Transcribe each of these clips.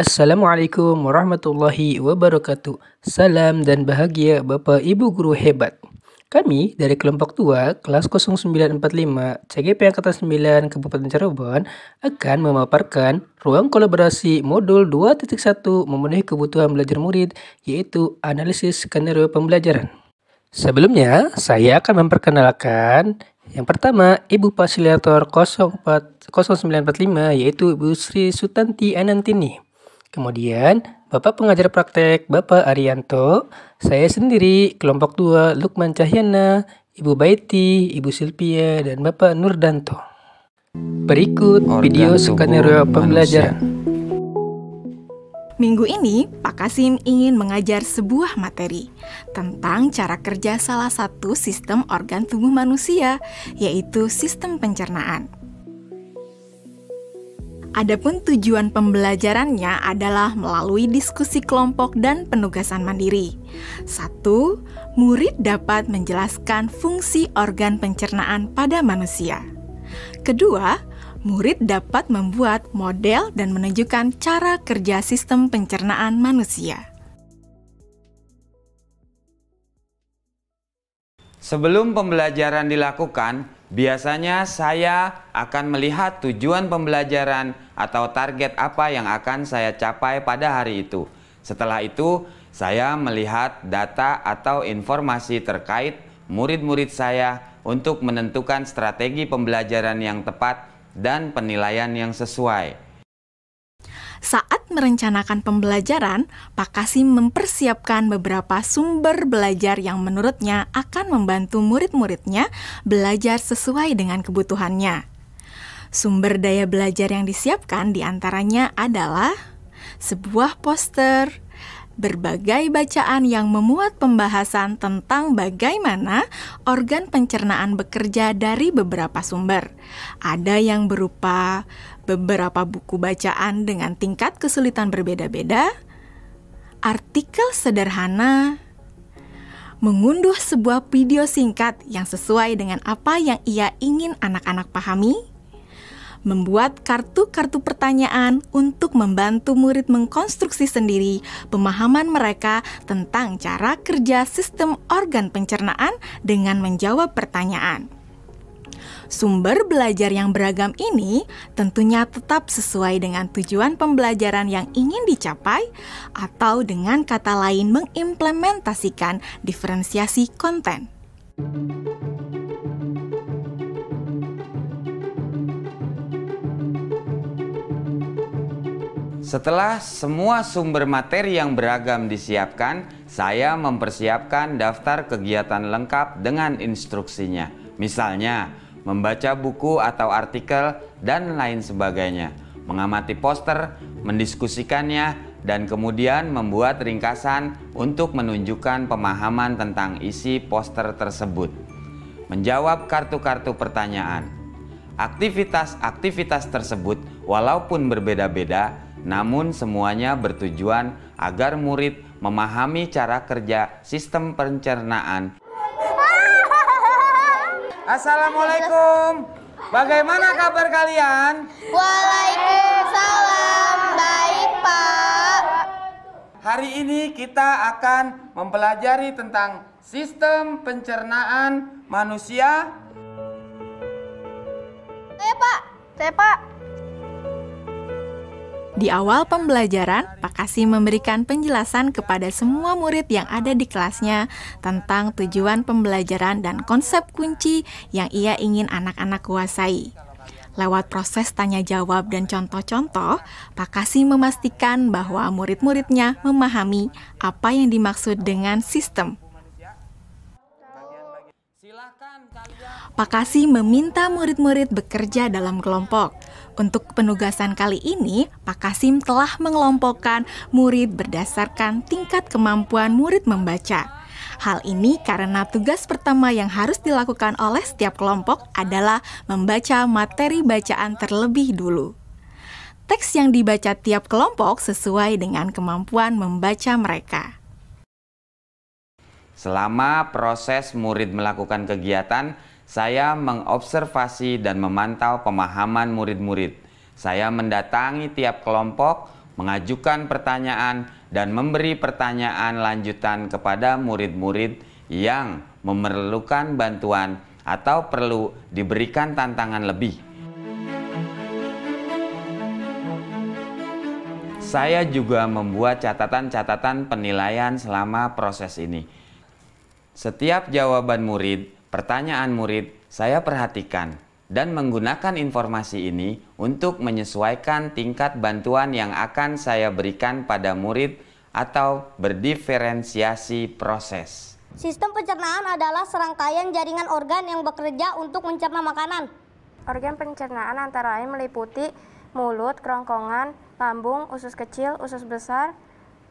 Assalamualaikum warahmatullahi wabarakatuh. Salam dan bahagia Bapak Ibu Guru hebat. Kami dari kelompok 2 kelas 0945 CGP Angkatan 9 Kabupaten Cirebon akan memaparkan ruang kolaborasi modul 2.1 memenuhi kebutuhan belajar murid, yaitu analisis skenario pembelajaran. Sebelumnya, saya akan memperkenalkan yang pertama, Ibu Fasilitator 0945 yaitu Ibu Sri Sutanti Anantini. Kemudian, Bapak Pengajar Praktek Bapak Arianto, saya sendiri kelompok 2 Lukman Cahyana, Ibu Baiti, Ibu Silvia, dan Bapak Nurdanto. Berikut video skenario pembelajaran. Minggu ini, Pak Kasim ingin mengajar sebuah materi tentang cara kerja salah satu sistem organ tubuh manusia, yaitu sistem pencernaan. Adapun tujuan pembelajarannya adalah melalui diskusi kelompok dan penugasan mandiri. 1. Murid dapat menjelaskan fungsi organ pencernaan pada manusia. Kedua, murid dapat membuat model dan menunjukkan cara kerja sistem pencernaan manusia. Sebelum pembelajaran dilakukan, biasanya saya akan melihat tujuan pembelajaran atau target apa yang akan saya capai pada hari itu. Setelah itu, saya melihat data atau informasi terkait murid-murid saya untuk menentukan strategi pembelajaran yang tepat dan penilaian yang sesuai. Saat merencanakan pembelajaran, Pak Kasim mempersiapkan beberapa sumber belajar yang menurutnya akan membantu murid-muridnya belajar sesuai dengan kebutuhannya. Sumber daya belajar yang disiapkan diantaranya adalah sebuah poster, berbagai bacaan yang memuat pembahasan tentang bagaimana organ pencernaan bekerja dari beberapa sumber. Ada yang berupa beberapa buku bacaan dengan tingkat kesulitan berbeda-beda, artikel sederhana, mengunduh sebuah video singkat yang sesuai dengan apa yang ia ingin anak-anak pahami, membuat kartu-kartu pertanyaan untuk membantu murid mengkonstruksi sendiri pemahaman mereka tentang cara kerja sistem organ pencernaan dengan menjawab pertanyaan. Sumber belajar yang beragam ini tentunya tetap sesuai dengan tujuan pembelajaran yang ingin dicapai, atau dengan kata lain mengimplementasikan diferensiasi konten. Setelah semua sumber materi yang beragam disiapkan, saya mempersiapkan daftar kegiatan lengkap dengan instruksinya. Misalnya, membaca buku atau artikel dan lain sebagainya, mengamati poster, mendiskusikannya, dan kemudian membuat ringkasan untuk menunjukkan pemahaman tentang isi poster tersebut. Menjawab kartu-kartu pertanyaan. Aktivitas-aktivitas tersebut walaupun berbeda-beda, namun semuanya bertujuan agar murid memahami cara kerja sistem pencernaan. Assalamualaikum. Bagaimana kabar kalian? Waalaikumsalam. Baik, Pak. Hari ini kita akan mempelajari tentang sistem pencernaan manusia. Saya, Pak. Di awal pembelajaran, Pak Kasim memberikan penjelasan kepada semua murid yang ada di kelasnya tentang tujuan pembelajaran dan konsep kunci yang ia ingin anak-anak kuasai. Lewat proses tanya-jawab dan contoh-contoh, Pak Kasim memastikan bahwa murid-muridnya memahami apa yang dimaksud dengan sistem. Pak Kasim meminta murid-murid bekerja dalam kelompok. Untuk penugasan kali ini, Pak Kasim telah mengelompokkan murid berdasarkan tingkat kemampuan murid membaca. Hal ini karena tugas pertama yang harus dilakukan oleh setiap kelompok adalah membaca materi bacaan terlebih dulu. Teks yang dibaca tiap kelompok sesuai dengan kemampuan membaca mereka. Selama proses murid melakukan kegiatan, saya mengobservasi dan memantau pemahaman murid-murid. Saya mendatangi tiap kelompok mengajukan pertanyaan, dan memberi pertanyaan lanjutan kepada murid-murid yang memerlukan bantuan atau perlu diberikan tantangan lebih. Saya juga membuat catatan-catatan penilaian selama proses ini. Setiap jawaban murid, pertanyaan murid, saya perhatikan dan menggunakan informasi ini untuk menyesuaikan tingkat bantuan yang akan saya berikan pada murid atau berdiferensiasi proses. Sistem pencernaan adalah serangkaian jaringan organ yang bekerja untuk mencerna makanan. Organ pencernaan antara lain meliputi mulut, kerongkongan, lambung, usus kecil, usus besar,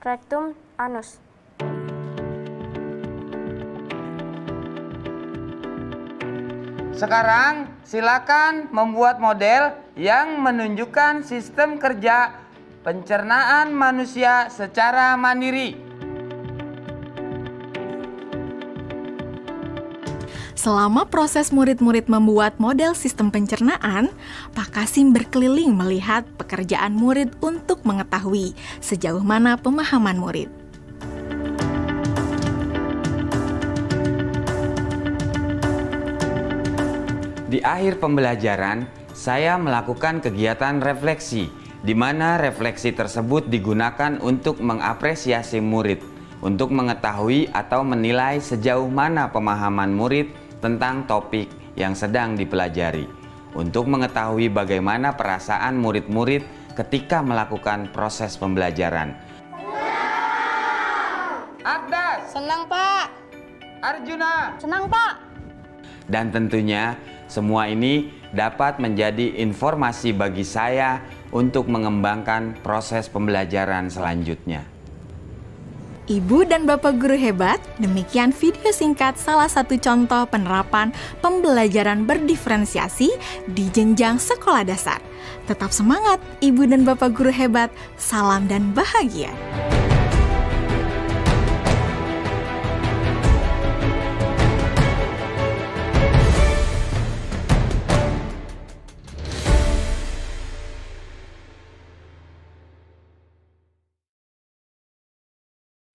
rektum, anus. Sekarang silakan membuat model yang menunjukkan sistem kerja pencernaan manusia secara mandiri. Selama proses murid-murid membuat model sistem pencernaan, Pak Kasim berkeliling melihat pekerjaan murid untuk mengetahui sejauh mana pemahaman murid. Di akhir pembelajaran, saya melakukan kegiatan refleksi, di mana refleksi tersebut digunakan untuk mengapresiasi murid, untuk mengetahui atau menilai sejauh mana pemahaman murid tentang topik yang sedang dipelajari, untuk mengetahui bagaimana perasaan murid-murid ketika melakukan proses pembelajaran. Agdas, Senang, Pak. Arjuna, Senang, Pak. dan tentunya semua ini dapat menjadi informasi bagi saya untuk mengembangkan proses pembelajaran selanjutnya. Ibu dan Bapak guru hebat, demikian video singkat salah satu contoh penerapan pembelajaran berdiferensiasi di jenjang sekolah dasar. Tetap semangat, Ibu dan Bapak guru hebat. Salam dan bahagia.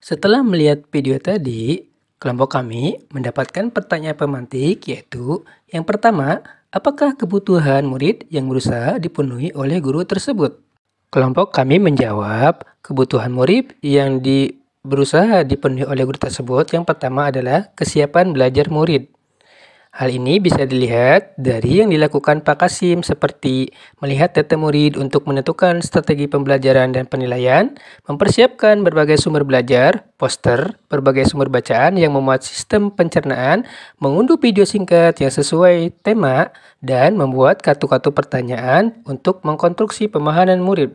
Setelah melihat video tadi, kelompok kami mendapatkan pertanyaan pemantik, yaitu yang pertama, apakah kebutuhan murid yang berusaha dipenuhi oleh guru tersebut? Kelompok kami menjawab, kebutuhan murid yang berusaha dipenuhi oleh guru tersebut yang pertama adalah kesiapan belajar murid. Hal ini bisa dilihat dari yang dilakukan Pak Kasim, seperti melihat data murid untuk menentukan strategi pembelajaran dan penilaian, mempersiapkan berbagai sumber belajar, poster, berbagai sumber bacaan yang memuat sistem pencernaan, mengunduh video singkat yang sesuai tema, dan membuat kartu-kartu pertanyaan untuk mengkonstruksi pemahaman murid.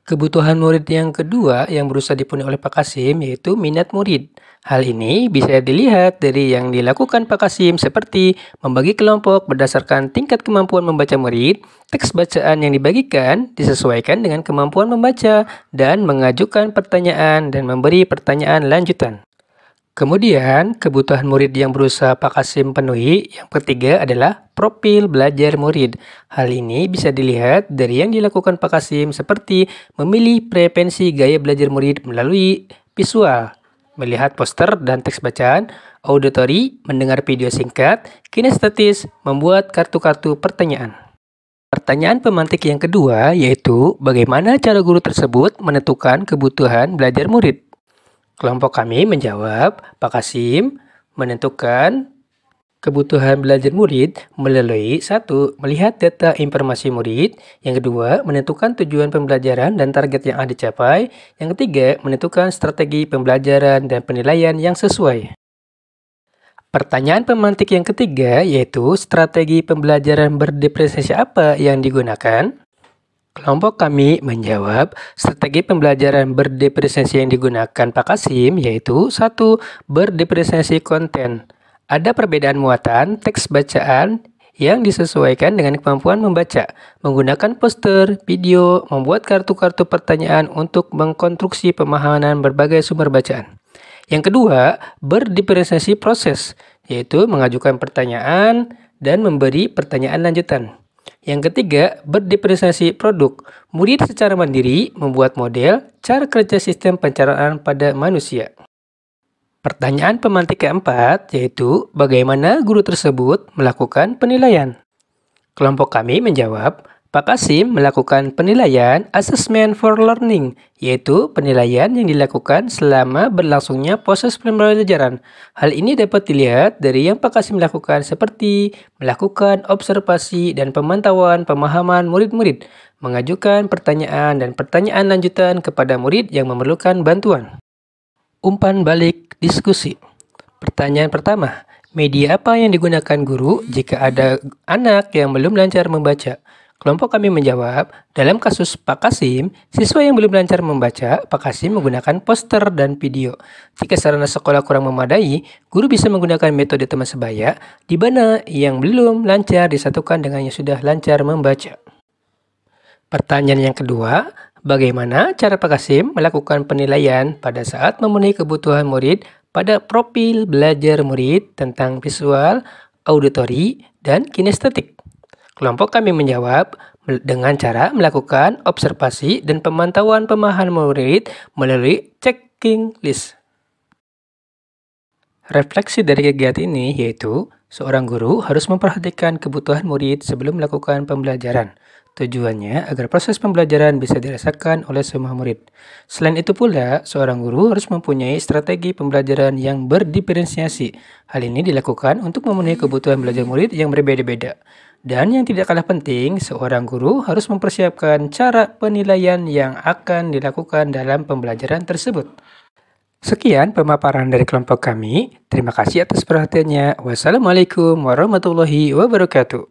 Kebutuhan murid yang kedua yang berusaha dipenuhi oleh Pak Kasim yaitu minat murid. Hal ini bisa dilihat dari yang dilakukan Pak Kasim, seperti membagi kelompok berdasarkan tingkat kemampuan membaca murid, teks bacaan yang dibagikan disesuaikan dengan kemampuan membaca, dan mengajukan pertanyaan dan memberi pertanyaan lanjutan. Kemudian, kebutuhan murid yang berusaha Pak Kasim penuhi yang ketiga adalah profil belajar murid. Hal ini bisa dilihat dari yang dilakukan Pak Kasim, seperti memilih preferensi gaya belajar murid melalui visual, melihat poster dan teks bacaan, auditory, mendengar video singkat, kinestetis, membuat kartu-kartu pertanyaan. Pertanyaan pemantik yang kedua yaitu bagaimana cara guru tersebut menentukan kebutuhan belajar murid. Kelompok kami menjawab, Pak Kasim menentukan kebutuhan belajar murid melalui 1. Melihat data informasi murid. Yang kedua, menentukan tujuan pembelajaran dan target yang akan dicapai. Yang ketiga, menentukan strategi pembelajaran dan penilaian yang sesuai. Pertanyaan pemantik yang ketiga yaitu strategi pembelajaran berdiferensiasi apa yang digunakan? Kelompok kami menjawab, strategi pembelajaran berdiferensiasi yang digunakan Pak Kasim yaitu 1. Berdiferensiasi konten. Ada perbedaan muatan teks bacaan yang disesuaikan dengan kemampuan membaca, menggunakan poster, video, membuat kartu-kartu pertanyaan untuk mengkonstruksi pemahaman berbagai sumber bacaan. Yang kedua, berdiferensiasi proses, yaitu mengajukan pertanyaan dan memberi pertanyaan lanjutan. Yang ketiga, berdiferensiasi produk. Murid secara mandiri membuat model cara kerja sistem pencernaan pada manusia. Pertanyaan pemantik keempat yaitu bagaimana guru tersebut melakukan penilaian. Kelompok kami menjawab, Pak Kasim melakukan penilaian assessment for learning, yaitu penilaian yang dilakukan selama berlangsungnya proses pembelajaran. Hal ini dapat dilihat dari yang Pak Kasim lakukan seperti melakukan observasi dan pemantauan pemahaman murid-murid, mengajukan pertanyaan dan pertanyaan lanjutan kepada murid yang memerlukan bantuan. Umpan balik diskusi. Pertanyaan pertama, media apa yang digunakan guru jika ada anak yang belum lancar membaca? Kelompok kami menjawab, dalam kasus Pak Kasim, siswa yang belum lancar membaca, Pak Kasim menggunakan poster dan video. Jika sarana sekolah kurang memadai, guru bisa menggunakan metode teman sebaya, di mana yang belum lancar disatukan dengan yang sudah lancar membaca. Pertanyaan yang kedua, bagaimana cara Pak Kasim melakukan penilaian pada saat memenuhi kebutuhan murid pada profil belajar murid tentang visual, auditori, dan kinestetik? Kelompok kami menjawab dengan cara melakukan observasi dan pemantauan pemahaman murid melalui checking list. Refleksi dari kegiatan ini yaitu seorang guru harus memperhatikan kebutuhan murid sebelum melakukan pembelajaran. Tujuannya agar proses pembelajaran bisa dirasakan oleh semua murid. Selain itu pula, seorang guru harus mempunyai strategi pembelajaran yang berdiferensiasi. Hal ini dilakukan untuk memenuhi kebutuhan belajar murid yang berbeda-beda. Dan yang tidak kalah penting, seorang guru harus mempersiapkan cara penilaian yang akan dilakukan dalam pembelajaran tersebut. Sekian pemaparan dari kelompok kami. Terima kasih atas perhatiannya. Wassalamualaikum warahmatullahi wabarakatuh.